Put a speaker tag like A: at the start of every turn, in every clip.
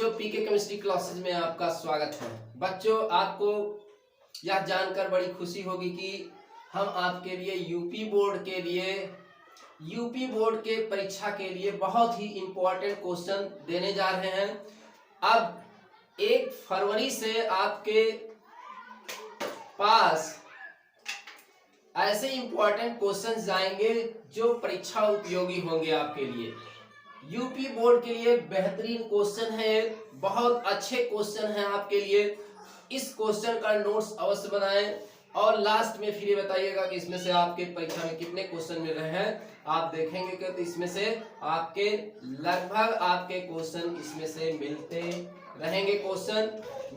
A: बच्चों, पीके chemistry classes में आपका स्वागत है। बच्चों, आपको यह जानकर बड़ी खुशी होगी कि हम आपके लिए यूपी बोर्ड के परीक्षा के लिए बहुत ही इम्पोर्टेंट क्वेश्चन देने जा रहे हैं। अब 1 फरवरी से आपके पास ऐसे इम्पोर्टेंट क्वेश्चन जाएंगे जो परीक्षा उपयोगी होंगे आपके लिए। यूपी बोर्ड के लिए बेहतरीन क्वेश्चन है, बहुत अच्छे क्वेश्चन हैं आपके लिए। इस क्वेश्चन का नोट्स अवश्य बनाएं और लास्ट में फिर ये बताइएगा कि इसमें से आपके परीक्षा में कितने क्वेश्चन मिल रहे हैं। आप देखेंगे कि तो इसमें से आपके लगभग आपके क्वेश्चन इसमें से मिलते रहेंगे, क्वेश्चन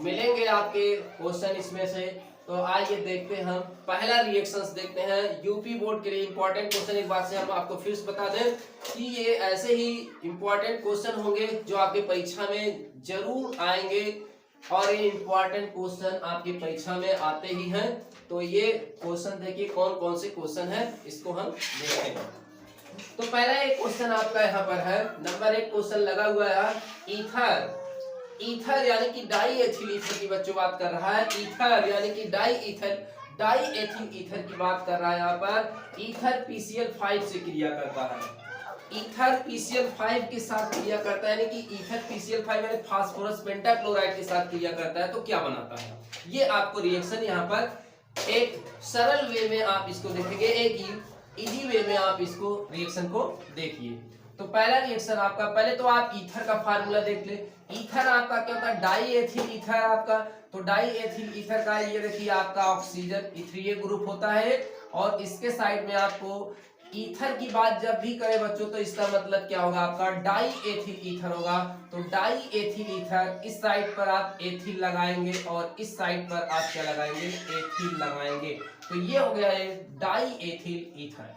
A: मिलेंगे आपके क्वेश्चन इसमें से। तो आइए देखते हैं, हम पहला रिएक्शंस देखते हैं यूपी बोर्ड के लिए इंपॉर्टेंट क्वेश्चन। एक बार से हम आपको फिर से बता दें कि ये ऐसे ही इंपॉर्टेंट क्वेश्चन होंगे जो आपकी परीक्षा में जरूर आएंगे और ये इंपॉर्टेंट क्वेश्चन आपकी परीक्षा में आते ही हैं। तो ये क्वेश्चन देखिए कौन कौन से क्वेश्चन है, इसको हम देखते हैं। तो पहला एक क्वेश्चन आपका यहाँ पर है, नंबर 1 क्वेश्चन लगा हुआ है ईथर यानी कि डाई एथिल ईथर की बच्चों बात कर रहा है। ईथर यानी कि डाई एथिल ईथर की बात कर रहा है। यहाँ पर ईथर PCl5 से क्रिया करता है। ईथर PCl5 के साथ क्रिया करता है, यानी कि ईथर PCl5 यानी फास्फोरस पेंटाक्लोराइड के साथ क्रिया करता है। तो क्या बनाता है, ये आपको रिएक्शन यहाँ पर एक सरल वे में आप इसको देखेंगे, एक इजी वे में आप इसको रिएक्शन को देखिए। तो पहला रिएक्शन आपका, पहले तो आप ईथर का फार्मूला देख ले। ईथर आपका क्या होता है, डाई एथिल ईथर आपका। तो डाई एथिल ईथर का ये देखिए आपका ऑक्सीजन इथ्रीय ग्रुप होता है और इसके साइड में आपको ईथर की बात जब भी करें बच्चों तो इसका मतलब क्या होगा, आपका डाई एथिल ईथर होगा। तो डाई एथिल ईथर, इस साइड पर आप एथिल लगाएंगे और इस साइड पर आप क्या लगाएंगे, एथिल लगाएंगे। तो ये हो गया डाई एथिल ईथर।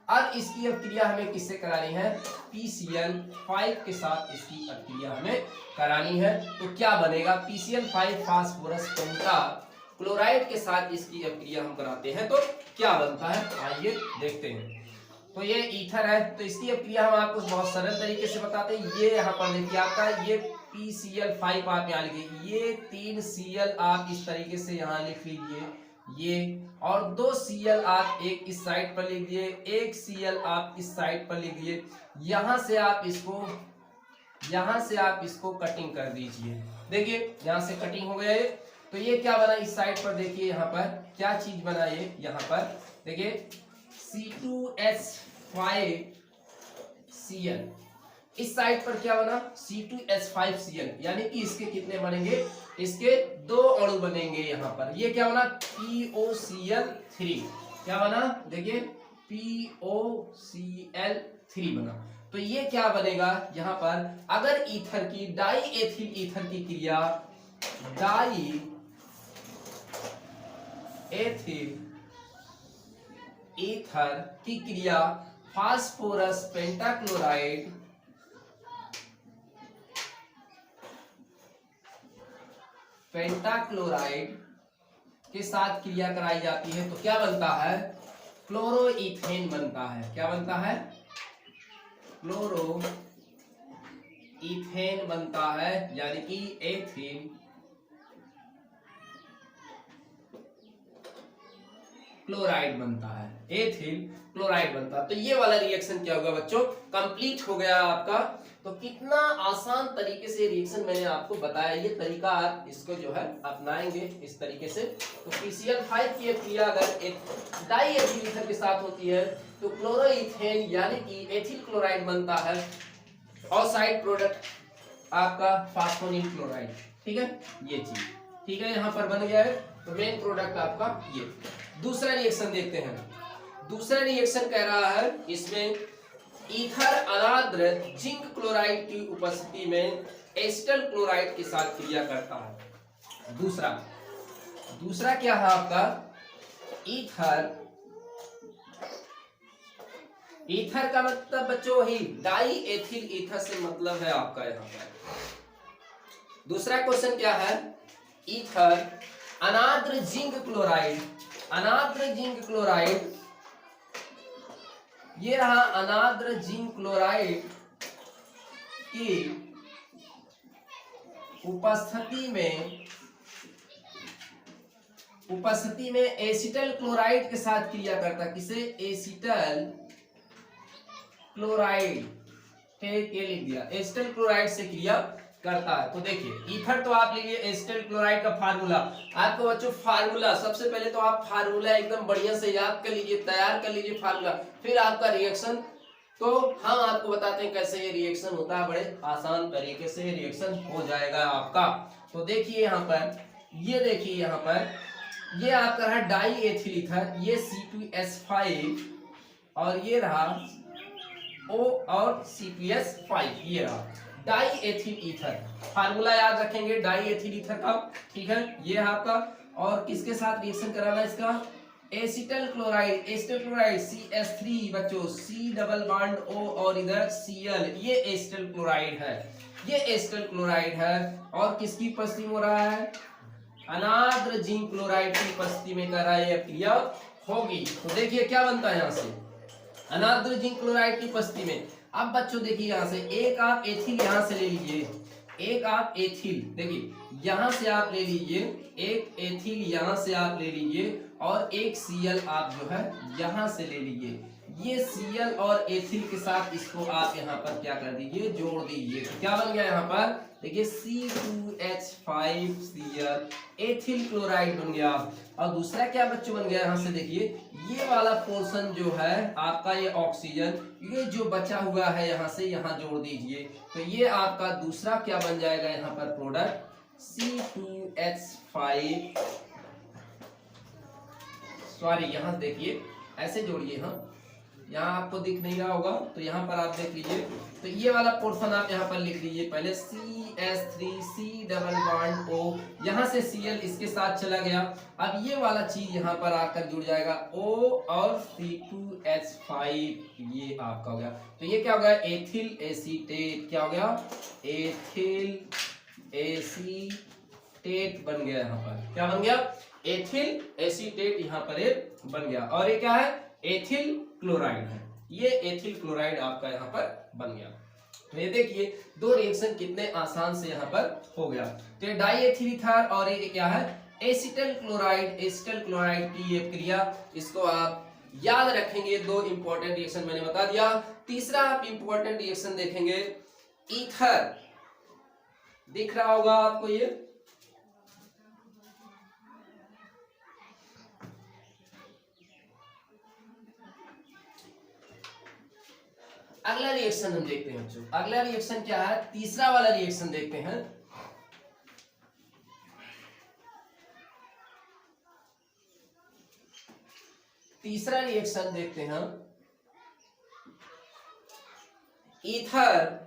A: अब इसकी अभिक्रिया हमें किससे करानी है, PCl5 के साथ इसकी अभिक्रिया हमें करानी है। तो क्या बनेगा, PCl5 फास्फोरस पेंटाक्लोराइड के साथ इसकी अभिक्रिया हम कराते हैं तो क्या बनता है, आइए देखते हैं। तो ये ईथर है, तो इसकी अभिक्रिया हम आपको बहुत सरल तरीके से बताते हैं। ये यहाँ पर देखिए आपका ये PCl5 आप यहाँ लिखिए, ये 3 Cl आप इस तरीके से यहाँ लिख लीजिए ये, और 2 Cl आप एक इस साइड पर लिख दिए, 1 Cl आप इस साइड पर लिख दिए। यहाँ से आप इसको कटिंग कर दीजिए। देखिए यहाँ से कटिंग हो गया ये। तो ये क्या बना, इस साइड पर देखिए यहाँ पर क्या चीज बना, ये यहाँ पर देखिए C2H5Cl। इस साइड पर क्या बना, C2H5Cl, यानी कि इसके कितने बनेंगे, इसके 2 अणु बनेंगे। यहाँ पर ये क्या बना, POCl3। क्या बना, देखिए POCl3 बना। तो ये क्या बनेगा यहाँ पर, अगर ईथर की डाई एथिल ईथर की क्रिया, डाई एथिल ईथर की क्रिया फास्फोरस पेंटाक्लोराइड के साथ क्रिया कराई जाती है तो क्या बनता है, क्लोरोईथेन बनता है। क्या बनता है, क्लोरोईथेन बनता है, यानी कि एथिल क्लोराइड बनता है, एथिल क्लोराइड बनता है। तो ये वाला रिएक्शन क्या होगा बच्चों, कंप्लीट हो गया आपका। तो कितना आसान तरीके से रिएक्शन मैंने आपको बताया, ये तरीका आप इसको जो है अपनाएंगे इस तरीके से। तो PCl5 की क्रिया अगर एक डाई एथिल ईथर के साथ होती है तो क्लोरोईथेन यानी कि एथिल क्लोराइड बनता है और साइड प्रोडक्ट आपका फास्फोनिल क्लोराइड। ठीक है, ये चीज ठीक है यहाँ पर बन गया है। तो मेन प्रोडक्ट आपका ये। दूसरा रिएक्शन देखते हैं। दूसरा रिएक्शन कह रहा है, इसमें ईथर अनाद्र जिंक क्लोराइड की उपस्थिति में एसिटल क्लोराइड के साथ क्रिया करता है। दूसरा क्या है आपका, ईथर का मतलब बच्चों वही डाई एथिल ईथर से मतलब है आपका यहाँ पर। दूसरा क्वेश्चन क्या है, ईथर अनाद्र जिंक क्लोराइड, ये रहा अनाद्र जिंक क्लोराइड की उपस्थिति में एसिटल क्लोराइड के साथ क्रिया करता है। किसे? एसिटल क्लोराइड के लिख दिया, एसिटल क्लोराइड से क्रिया करता है। तो देखिए ईथर तो आप लीजिए एसिटल क्लोराइड का फार्मूला। आपको बच्चों फार्मूला सबसे पहले तो आप फार्मूला एकदम बढ़िया से याद कर लीजिए, तैयार कर लीजिए फार्मूला, फिर आपका रिएक्शन। तो हम आपको बताते हैं कैसे ये रिएक्शन होता है, बड़े आसान तरीके से रिएक्शन हो जाएगा आपका। तो देखिए यहाँ पर, ये देखिए यहाँ पर, ये आपका है डाई एथिल ईथर, ये C2H5 और ये रहा O और C2H5, ये रहा डाई एथिल ईथर। फार्मूला याद रखेंगे डाई एथिल ईथर का, ठीक है, ये है आपका। और किसके साथ रिएक्शन कराना है इसका? Acetyl chloride, acetyl chloride CH3 बच्चों, C डबल बॉन्ड O और इधर Cl, ये एसिटल क्लोराइड है, ये एसिटल क्लोराइड है। और किसकी उपस्थिति में हो रहा है? अनाद्र जिंक क्लोराइड की उपस्थिति में कर रहा है, यह क्रिया होगी। तो देखिए क्या बनता है यहाँ से, अनाद्र जिंक क्लोराइड की उपस्थिति में। अब बच्चों देखिए यहाँ से एक आप एथिल यहाँ से ले लीजिए, एक आप एथिल, देखिए यहाँ से आप ले लीजिए, एक एथिल यहाँ से आप ले लीजिए और एक Cl आप जो है यहाँ से ले लीजिए। ये Cl और एथिल के साथ इसको आप यहाँ पर क्या कर दीजिए, जोड़ दीजिए। तो क्या बन गया यहाँ पर? देखिए C2H5Cl एथिल क्लोराइड बन गया। और दूसरा क्या बच्चों बन गया यहाँ से? देखिए ये वाला पोर्शन जो है आपका, ये ऑक्सीजन, ये जो बचा हुआ है यहाँ से यहाँ जोड़ दीजिए। तो ये आपका दूसरा क्या बन जाएगा यहाँ पर प्रोडक्ट, C2H5, सॉरी यहाँ देखिए ऐसे जोड़िए, हाँ यहाँ आपको दिख नहीं रहा होगा तो यहाँ पर आप देख लीजिए। तो ये वाला पोर्शन आप यहाँ पर लिख लीजिए पहले, CH3C डबल बॉन्ड O, यहाँ से Cl इसके साथ चला गया। अब ये वाला चीज यहाँ पर आकर जुड़ जाएगा O और C2H5, ये आपका हो गया। तो ये क्या हो गया? एथिल एसीटेट, क्या हो गया? एथिल एसीटेट बन गया। यहाँ पर क्या बन गया? एथिल एसीटेट यहाँ पर बन गया। और ये क्या है? एथिल क्लोराइड है, ये एथिल क्लोराइड आपका यहाँ पर बन गया। तो ये देखिए दो रिएक्शन कितने आसान से यहाँ पर हो गया। तो ये डाई एथिल ईथर और ये क्या है? एसिटल क्लोराइड, एसिटल क्लोराइड की ये क्रिया, इसको आप याद रखेंगे। दो इंपॉर्टेंट रिएक्शन मैंने बता दिया। तीसरा आप इंपॉर्टेंट रिएक्शन देखेंगे, ईथर दिख रहा होगा आपको, ये अगला रिएक्शन हम देखते हैं बच्चों। अगला रिएक्शन क्या है? तीसरा वाला रिएक्शन देखते हैं। तीसरा रिएक्शन देखते हैं, ईथर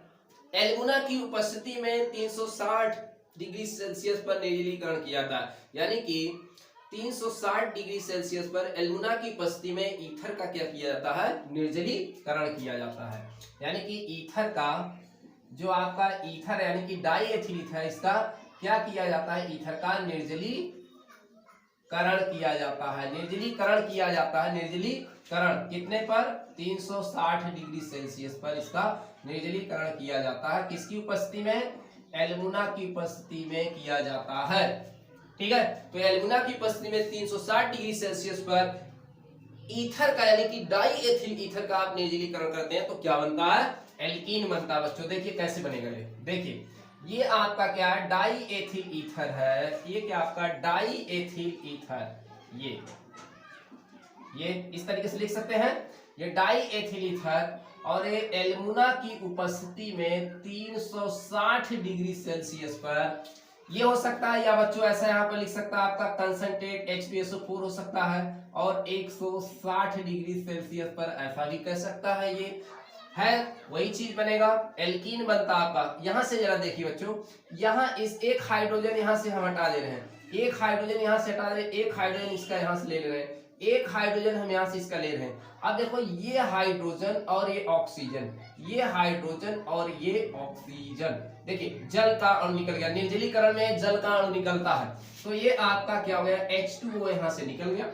A: एल्युमिना की उपस्थिति में 360 डिग्री सेल्सियस पर निर्जलीकरण किया जाता है। यानी कि 360 डिग्री सेल्सियस पर एल्युमिना की उपस्थिति में ईथर का क्या किया जाता है? निर्जलीकरण किया जाता है। यानी कि ईथर का जो आपका ईथर यानी कि डाई एथिल ईथर, इसका क्या किया जाता है? ईथर का निर्जलीकरण किया जाता है। निर्जलीकरण किया जाता है, निर्जलीकरण कितने पर? 360 डिग्री सेल्सियस पर इसका निर्जलीकरण किया जाता है। किसकी उपस्थिति में? एल्युमिना की उपस्थिति में किया जाता है। ठीक है, तो एल्युमिना की उपस्थिति में 360 डिग्री सेल्सियस पर ईथर का यानी कि डाई एथिल ईथर का आप निर्जलीकरण करते हैं तो क्या बनता है? एल्कीन बनता है। बच्चों देखिए कैसे बनेगा ये, देखिए ये आपका क्या है? डाई एथिल ईथर है, ये क्या आपका? डाई एथिल ईथर, ये इस तरीके से लिख सकते हैं, ये डाई एथिल ईथर और ये एल्युमिना की उपस्थिति में 360 डिग्री सेल्सियस पर, ये हो सकता है, या बच्चों ऐसा यहाँ पर लिख सकता है आपका कंसंट्रेट H2SO4 हो सकता है और 160 डिग्री सेल्सियस पर ऐसा भी कह सकता है। ये है वही चीज बनेगा, एल्कीन बनता आपका। यहाँ से जरा देखिए बच्चों, यहाँ इस एक हाइड्रोजन यहाँ से हम हटा दे रहे हैं, एक हाइड्रोजन यहाँ से हटा दे रहे हैं, एक हाइड्रोजन इसका यहाँ से ले रहे हैं, एक हाइड्रोजन हम यहाँ से इसका ले रहे हैं। अब देखो ये हाइड्रोजन और ये ऑक्सीजन, ये हाइड्रोजन और ये ऑक्सीजन, देखिए जल का अणु निकल गया। निर्जलीकरण में जल का अणु निकलता है, तो ये आपका क्या हो गया? H2O यहाँ से निकल गया।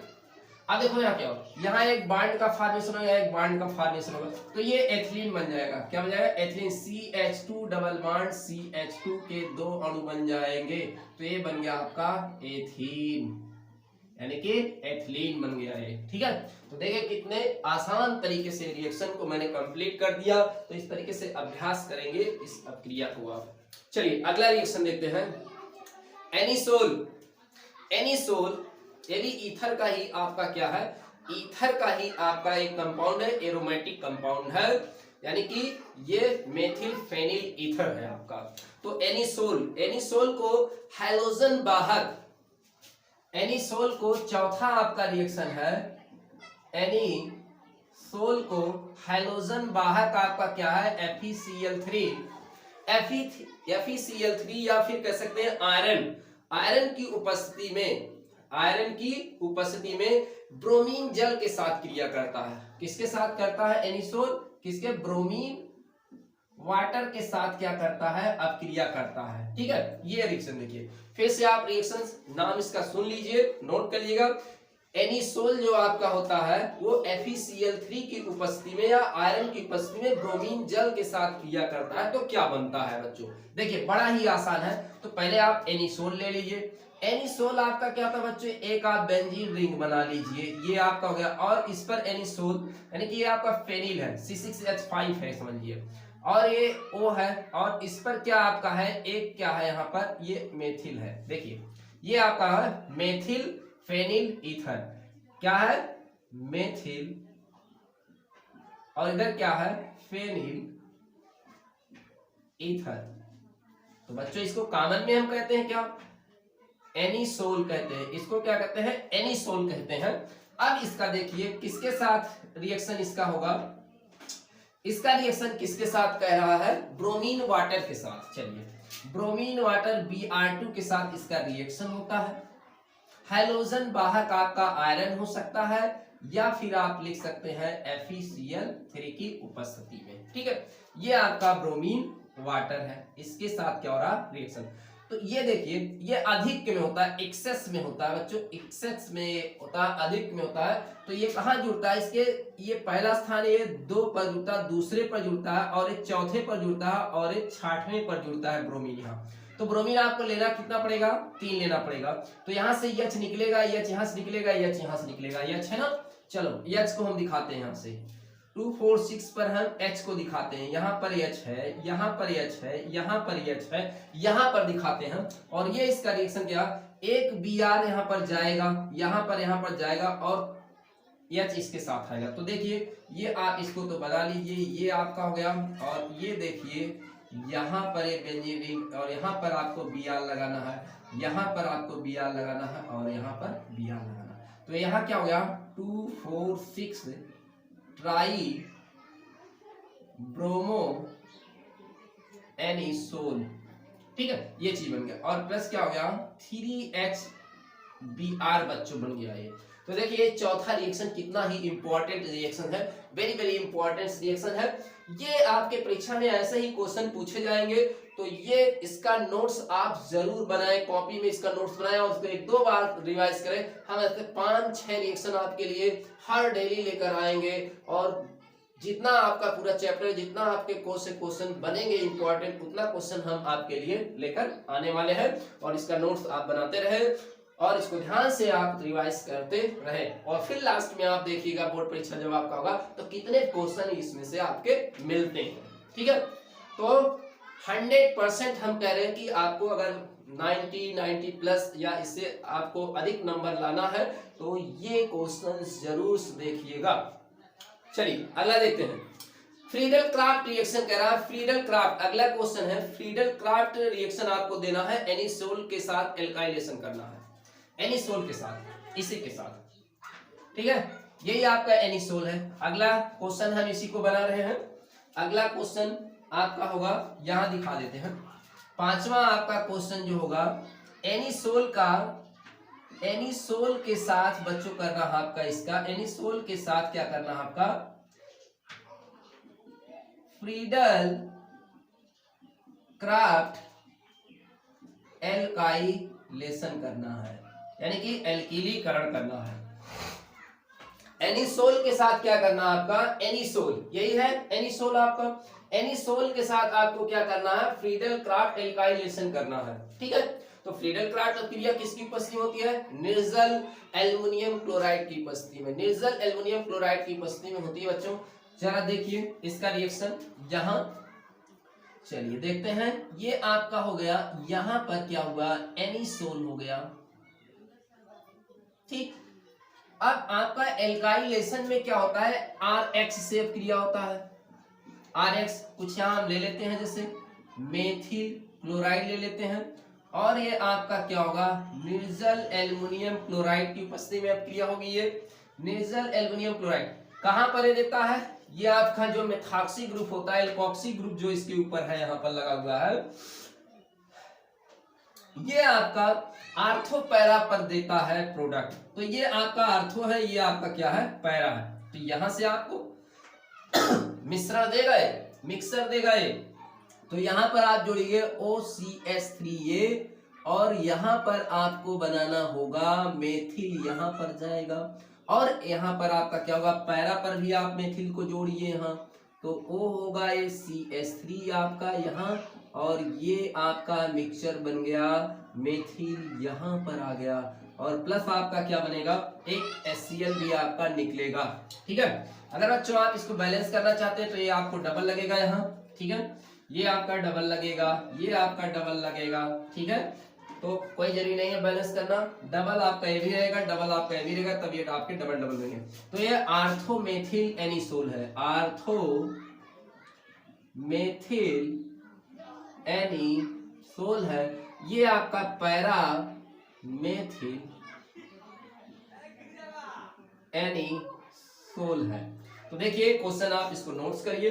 A: अब देखो यहाँ क्या हो, यहाँ एक बॉन्ड का फॉर्मेशन होगा, एक बॉन्ड का फॉर्मेशन होगा, तो ये एथिलीन बन जाएगा। क्या बन जाएगा? Ethylene. CH2 double bond CH2 के 2 अणु बन जाएंगे, तो ये बन गया आपका एथीन, यानी कि एथिलीन बन गया है। ठीक है, तो देखिए कितने आसान तरीके से रिएक्शन को मैंने कंप्लीट कर दिया। तो इस तरीके से अभ्यास करेंगे इस अपक्रिया को आप। चलिए अगला रिएक्शन देखते हैं, एनिसोल। एनिसोल ये भी ईथर का ही आपका क्या है, ईथर का ही आपका एक कंपाउंड है, एरोमेटिक कंपाउंड है, यानी कि ये मेथिल फेनिल ईथर है आपका। तो एनिसोल, एनिसोल को हैलोजन वाहक, एनिसोल को चौथा आपका रिएक्शन है, एनिसोल को हैलोजन वाहक आपका क्या है, FeCl3, FeCl3 या फिर कह सकते हैं आयरन, आयरन की उपस्थिति में, आयरन की उपस्थिति में ब्रोमीन जल के साथ क्रिया करता है। किसके साथ करता है एनिसोल? किसके? ब्रोमीन वाटर के साथ क्या करता है, अब क्रिया करता है। ठीक है, ये रिएक्शन देखिए, फिर से आप रिएक्शन नाम इसका सुन लीजिए, नोट कर लीजिएगा। एनिसोल जो आपका होता है वो FeCl3 की उपस्थिति में या आयरन की उपस्थिति में ब्रोमीन जल के साथ क्रिया करता है, तो क्या बनता है बच्चों? देखिए बड़ा ही आसान है। तो पहले आप एनिसोल ले लीजिए, एनिसोल आपका क्या था बच्चों, एक आप बेंजीन रिंग बना लीजिए, ये आपका हो गया, और इस पर एनिसोल यानी कि ये आपका फेनिल है, C6H5 है समझिए, और ये O है, और इस पर क्या आपका है, एक क्या है यहाँ पर, ये मेथिल है। देखिए ये आपका है मेथिल फेनिल ईथर, क्या है, मेथिल, और इधर क्या है, फेनिल ईथर। तो बच्चों इसको कॉमन में हम कहते हैं क्या, एनिसोल कहते हैं, इसको क्या कहते हैं, एनिसोल कहते हैं। अब इसका देखिए किसके साथ रिएक्शन इसका होगा, इसका रिएक्शन किसके साथ कह रहा है, ब्रोमीन वाटर के साथ। चलिए ब्रोमीन वाटर Br2 के साथ इसका रिएक्शन होता है। हैलोजन वाहक आपका आयरन हो सकता है, या फिर आप लिख सकते हैं FeCl3 की उपस्थिति में। ठीक है, ये आपका ब्रोमीन वाटर है, इसके साथ क्या हो रहा रिएक्शन। तो ये देखिए ये अधिक में होता है, एक्सेस में होता है बच्चों, एक्सेस में होता है, अधिक में होता है। तो ये कहाँ जुड़ता है, इसके ये पहला स्थान ये 2 पर जुड़ता है, दूसरे पर जुड़ता है, और ये चौथे पर जुड़ता है, और ये 6वें पर जुड़ता है ब्रोमीन यहाँ। तो ब्रोमीन आपको लेना कितना पड़ेगा, 3 लेना पड़ेगा। तो यहाँ से H निकलेगा, H यहाँ से निकलेगा, H यहाँ से निकलेगा, H है ना। चलो H को हम दिखाते हैं, यहाँ से 2 4 6 पर हम H को दिखाते हैं, यहाँ पर H है, यहाँ पर H है, यहाँ पर H है, यहाँ पर दिखाते हैं। और ये इसका रिएक्शन क्या, एक Br यहाँ पर जाएगा, यहाँ पर जाएगा, और H इसके साथ आएगा। तो देखिए ये आप इसको तो बना लीजिए, ये आपका हो गया, और ये देखिए यहाँ पर एक बेंजीन रिंग, और यहाँ पर आपको Br लगाना है, यहाँ पर आपको Br लगाना है, और यहाँ पर Br लगाना है। तो यहाँ क्या हो गया, 2 4 6 ट्राई ब्रोमो एनिसोल। ठीक है, ये चीज बन गया, और प्लस क्या हो गया, 3HBr बच्चों बन गया ये। तो देखिए चौथा रिएक्शन कितना ही इंपॉर्टेंट रिएक्शन है, वेरी वेरी इंपॉर्टेंट रिएक्शन है। ये आपके परीक्षा में ऐसे ही क्वेश्चन पूछे जाएंगे, तो ये इसका नोट्स आप जरूर बनाएं, कॉपी में इसका नोट्स बनाएं, और उसको 1-2 बार रिवाइज करें। हम ऐसे 5-6 रिएक्शन आपके लिए हर डेली लेकर आएंगे, और जितना आपका पूरा चैप्टर, जितना आपके कोर्स से क्वेश्चन बनेंगे इंपॉर्टेंट, उतना क्वेश्चन हम आपके लिए लेकर आने वाले हैं। और इसका नोट्स आप बनाते रहे, और इसको ध्यान से आप रिवाइज करते रहे, और फिर लास्ट में आप देखिएगा बोर्ड परीक्षा जब आपका होगा तो कितने क्वेश्चन इसमें से आपके मिलते हैं। ठीक है, तो 100% हम कह रहे हैं कि आपको अगर 90 प्लस या इससे आपको अधिक नंबर लाना है तो ये क्वेश्चन जरूर देखिएगा। चलिए अगला देखते हैं, फ्रीडल क्राफ्ट रिएक्शन कह रहा है, फ्रीडल क्राफ्ट अगला क्वेश्चन है। फ्रीडल क्राफ्ट रिएक्शन आपको देना है, एनिसोल के साथ एल्काइलेशन करना है, एनिसोल के साथ, इसी के साथ। ठीक है, यही आपका एनिसोल है। अगला क्वेश्चन हम इसी को बना रहे हैं। अगला क्वेश्चन आपका होगा, यहां दिखा देते हैं, 5वां आपका क्वेश्चन जो होगा, एनिसोल का, एनिसोल के साथ बच्चों करना है आपका, इसका एनिसोल के साथ क्या करना है आपका, फ्रीडल क्राफ्ट एल्काइलेशन करना है, यानी कि एल्किलीकरण करना है। एनिसोल के साथ क्या करना है आपका, एनिसोल यही है एनिसोल आपका। एनिसोल के साथ आपको क्या करना है, फ्रीडल क्राफ्ट एल्काइलेशन करना है, ठीक है। तो फ्रीडल क्राफ्ट क्रिया किसकी उपस्थिति में होती है, निर्जल एल्युमिनियम क्लोराइड की उपस्थिति में, निर्जल एल्युमिनियम क्लोराइड की उपस्थिति में होती है बच्चों। जरा देखिए इसका रिएक्शन, जहां चलिए देखते हैं, ये आपका हो गया, यहां पर क्या हुआ, एनिसोल हो गया, ठीक। अब आपका एल्काइलेशन में क्या होता है, RX से क्रिया होता है, RX कुछ यहां हम ले लेते हैं, जैसे मेथिल क्लोराइड ले लेते हैं, और ये आपका क्या होगा, निर्जल एल्युमिनियम क्लोराइड की उपस्थिति में अब क्रिया होगी। ये निर्जल एल्युमिनियम क्लोराइड कहां पर ये देता है, ये आपका जो मेथॉक्सी ग्रुप होता है, एल्कोक्सी ग्रुप जो इसके ऊपर है यहां पर लगा हुआ है, ये आपका आर्थो पैरा पर देता है प्रोडक्ट। तो ये आपका आर्थो है, ये आपका क्या है, पैरा है। तो यहां से आपको मिश्रण देगा, मिक्सर देगा ये, तो यहां पर आप जोड़िए OCH3A, और यहां पर आपको बनाना होगा मेथिल, यहां पर जाएगा, और यहां पर आपका क्या होगा, पैरा पर भी आप मेथिल को जोड़िए यहाँ, तो O होगा ये CH3 आपका यहाँ, और ये आपका मिक्सचर बन गया मेथिल, यहाँ पर आ गया, और प्लस आपका क्या बनेगा, एक HCl भी आपका निकलेगा, ठीक है। अगर बच्चों आप इसको बैलेंस करना चाहते हैं तो ये आपको डबल लगेगा यहाँ, ठीक है, ये आपका डबल लगेगा, ये आपका डबल लगेगा, ठीक है। तो कोई जरूरी नहीं है बैलेंस करना, डबल आपका ये भी रहेगा, डबल आपका ये भी रहेगा, तब ये आपके डबल डबल रहेंगे। तो ये आर्थो मेथिल एनिसोल है, आर्थो मेथिल एनिसोल है, ये आपका पैरा मेथिल एनिसोल है। तो देखिए क्वेश्चन आप इसको नोट्स करिए।